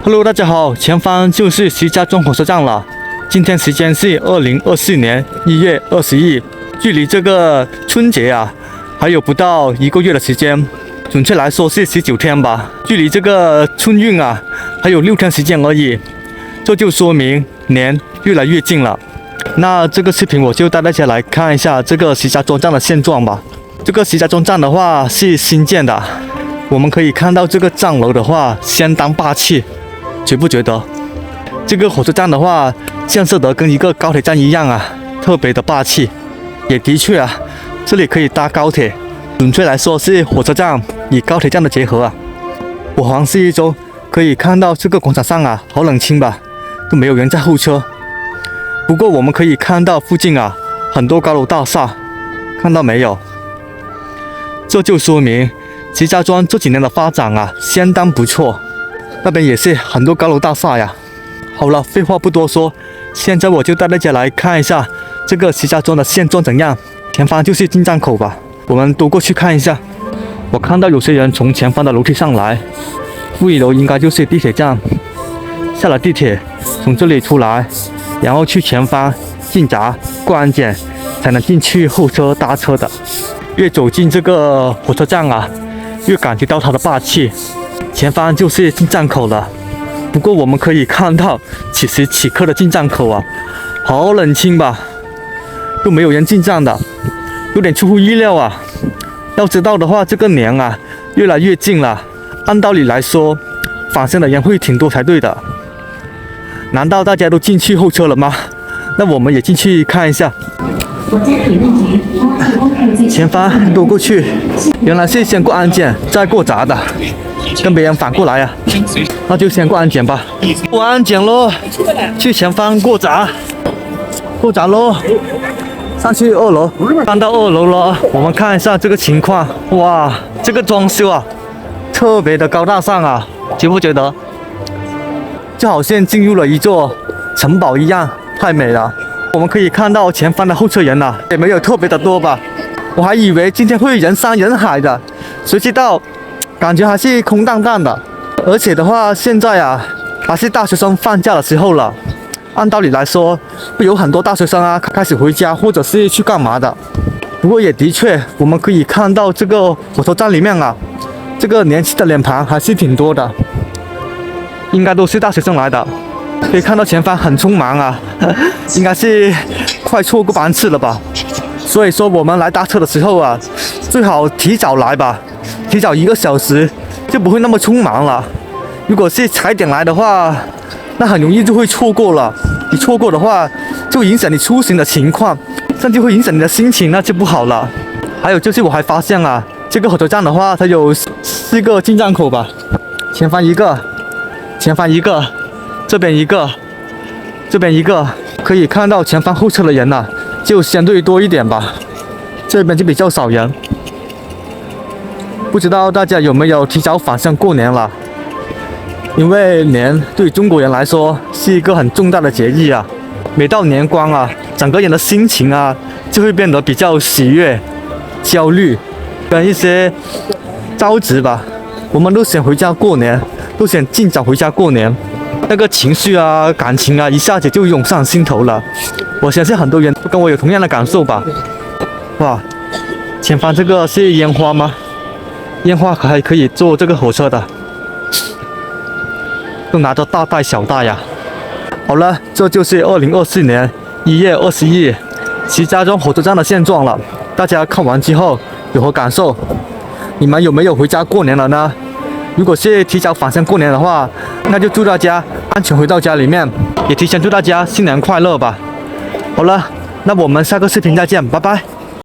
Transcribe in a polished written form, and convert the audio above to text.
Hello， 大家好，前方就是石家庄火车站了。今天时间是2024年1月20日，距离这个春节啊还有不到1个月的时间，准确来说是19天吧。距离这个春运啊还有6天时间而已，这就说明年越来越近了。那这个视频我就带大家来看一下这个石家庄站的现状吧。这个石家庄站的话是新建的，我们可以看到这个站楼的话相当霸气。觉不觉得这个火车站的话建设得跟一个高铁站一样啊，特别的霸气。也的确啊，这里可以搭高铁，准确来说是火车站与高铁站的结合啊。我环视一周，可以看到这个广场上啊好冷清吧，都没有人在候车。不过我们可以看到附近啊很多高楼大厦，看到没有？这就说明石家庄这几年的发展啊相当不错。那边也是很多高楼大厦呀。好了，废话不多说，现在我就带大家来看一下这个石家庄的现状怎样。前方就是进站口吧，我们都过去看一下。我看到有些人从前方的楼梯上来，负1楼应该就是地铁站。下了地铁，从这里出来，然后去前方进闸过安检，才能进去候车搭车的。越走进这个火车站啊，越感觉到它的霸气。前方就是进站口了，不过我们可以看到此时此刻的进站口啊，好冷清吧，都没有人进站的，有点出乎意料啊。要知道的话，这个年啊越来越近了，按道理来说，返乡的人会挺多才对的。难道大家都进去候车了吗？那我们也进去看一下。前方都过去，原来是先过安检再过闸的。跟别人反过来啊，那就先过安检吧。过安检喽，去前方过闸，过闸喽，上去2楼，上到2楼了。我们看一下这个情况，哇，这个装修啊，特别的高大上啊，觉不觉得？就好像进入了一座城堡一样，太美了。我们可以看到前方的候车人啊，也没有特别的多吧，我还以为今天会人山人海的，谁知道感觉还是空荡荡的。而且的话，现在啊还是大学生放假的时候了，按道理来说会有很多大学生啊开始回家或者是去干嘛的。不过也的确，我们可以看到这个火车站里面啊，这个年轻的脸庞还是挺多的，应该都是大学生来的。可以看到前方很匆忙啊，应该是快错过班次了吧。所以说我们来搭车的时候啊，最好提早来吧，提早1个小时就不会那么匆忙了。如果是踩点来的话，那很容易就会错过了。你错过的话，就影响你出行的情况，甚至会影响你的心情，那就不好了。还有就是我还发现啊，这个火车站的话，它有4个进站口吧，前方1个，前方1个，这边1个，这边1个。可以看到前方候车的人啊，就相对多一点吧，这边就比较少人。不知道大家有没有提早返乡过年了？因为年对中国人来说是一个很重大的节日啊，每到年关啊，整个人的心情啊就会变得比较喜悦、焦虑跟一些着急吧。我们都想回家过年，都想尽早回家过年，那个情绪啊、感情啊，一下子就涌上心头了。我相信很多人都跟我有同样的感受吧。哇，前方这个是烟花吗？烟花还可以坐这个火车的，都拿着大袋小袋呀。好了，这就是2024年1月21日石家庄火车站的现状了。大家看完之后有何感受？你们有没有回家过年了呢？如果是提早返乡过年的话，那就祝大家安全回到家里面，也提前祝大家新年快乐吧。好了，那我们下个视频再见，拜拜。